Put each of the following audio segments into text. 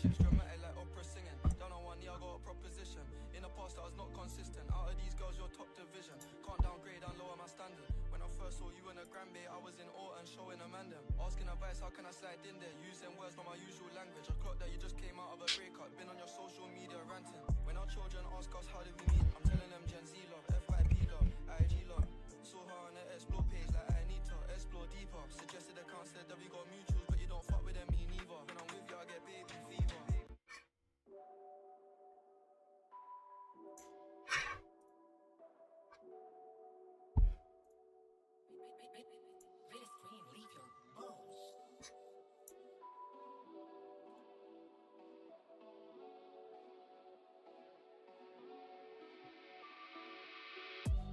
shit's dramatic like opera singing. Down on one knee, I got a proposition. In the past, I was not consistent. Out of these girls, you're top division. Can't downgrade and lower my standard. When I first saw you in a Grammy, I was in awe and showing a man them. Asking advice, how can I slide in there? Using words, not my usual language. I clocked that you just came out of a breakup. Been on your social media ranting. When our children ask us how did we meet, I'm telling them Gen Z love, FYP love, IG love. Saw her on the explore page like I need to explore deeper. Suggested a counselor that we got mutuals, but you don't fuck with them, me neither. When I'm with you, I get baby fever.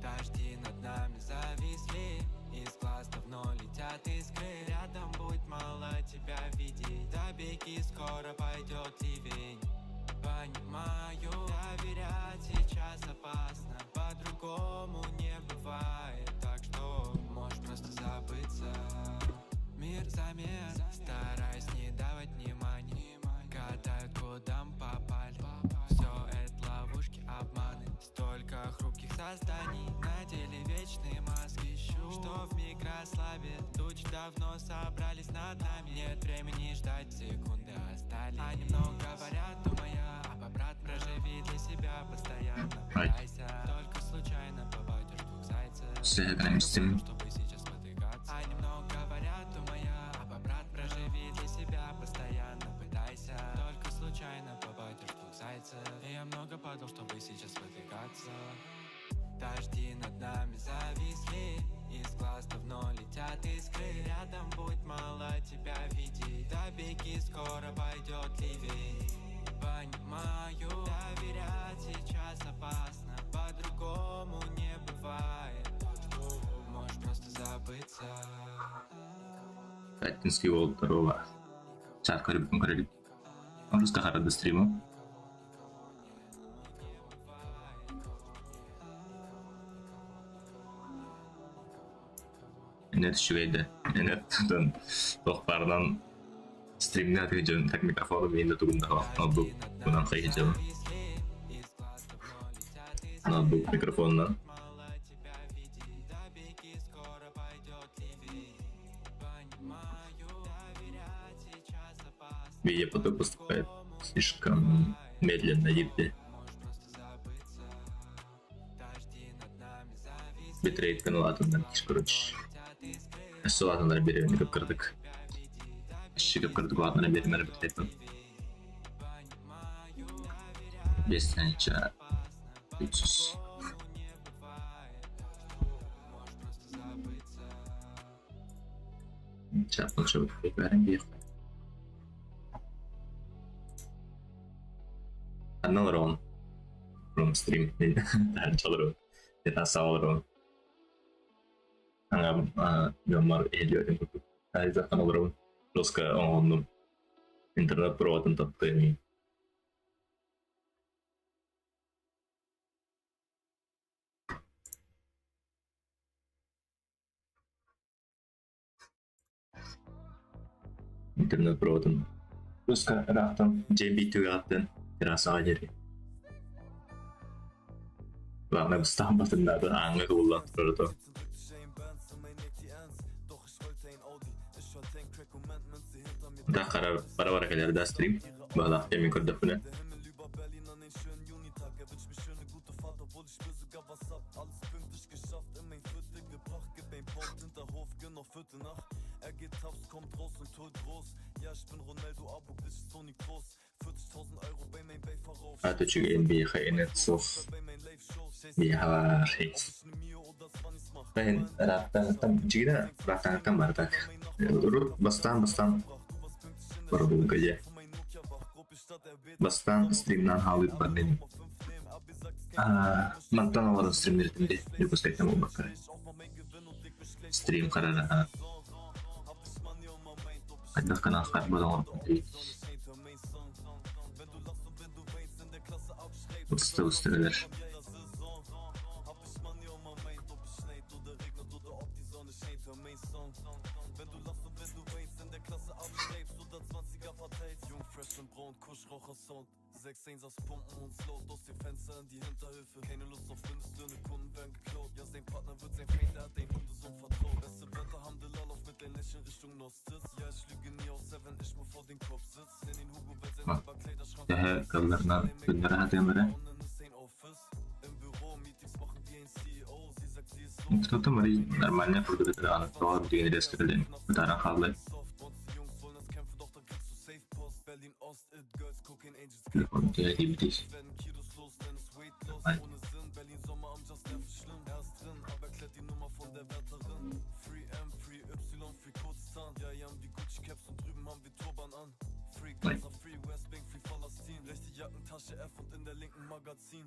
Дожди над нами зависли, из глаз давно летят искры. Рядом будь, мало тебя видеть, до беги скоро пойдет ливень. Понимаю, доверять сейчас опасно, по-другому не бывает. Так что можешь просто забыться. Мир замер, стараюсь не давать внимания. Гадают, куда мы попали. Все это ловушки, обманы. Столько хрупких созданий, на деле вечные маски ищу, что вмиг расслабит. Тучи давно собрались над нами, нет времени ждать, секунды остались. Они много говорят, думая об обратном. Проживи для себя постоянно, пытайся. Только случайно попадешь в двух зайцев, чтобы сейчас потыкаться. Они много говорят, думая об обратном. Проживи для себя постоянно, пытайся. Только случайно попадешь в двух зайцев. И я много падал, чтобы сейчас потыкаться. Дожди над нами зависли, из глаз давно летят искры. Рядом будь, мало тебя видеть, до беги скоро пойдет ливень. Понимаю, доверять сейчас опасно, по-другому не бывает. Можешь просто забыться. Пятницкий волк здорово. Чат көріп көрелік. Орысқа қарады стримі. Net şüveyde. Net tutan toqpardan стримне atıyacağım. Tak mikrofonu beyinde tuğumda notebook. Bundan kayacağım. Notebook mikrofondan. Видеопоток поступает слишком медленно, ебли. Битрейт каналатından короче. Суатындар беремін көп кірдік. Көп кірдік уатына беремін бітрейтін. 5 тәнчі 300. Чапнық жауып бәрін бейқ. Аннал рон. Рон стрим. Тән чалыр. Тән сауыр рон. Gambar ediyor yang itu. Hari itu kan orang terus ke online internet perawatan tetap ini. Internet perawatan terus ke datang JB tuh datang terasa aja deh. Bang, nggak bisa tambah tenaga angin ulang terus. Da para gelir da stream. Valla emin kurdafına. Atau juga NBA ini sof. Biar hits. Ben rata-rata juga rata-rata bartak. Urut bastan baru aja. Bastan stream'dan halit var benim. Mantan olan streamlerim de yüksekten olmak. Stream kararı. Ada kanal karbon Usta-ustalar. Crash und Braun, Kuschraucher-Sound. 6-1 aus Pumpen und Slow, aus den Fenster in die Hinterhöfe. Keine Lust auf Mindestlöhne, Kunden werden geklaut. Ja, sein Partner wird sein Feind, der hat den Hundesohn vertraut. Beste Wetter, Hamdullah, lauf mit dein Lächeln Richtung Nostitz. Ja, ich lüge nie auf 7, ich mir vor den Kopf sitz. Nenn ihn Hugo, weil sein Bak. Kleiderschrank Daha kıllarına günlere hademere. Itu tuh mari normalnya perlu kita anak tua di industri utara kabel. Telepon dia dibitis. Free Westbank, Free Palästin. Rechte Jackentasche F und in der linken Magazin.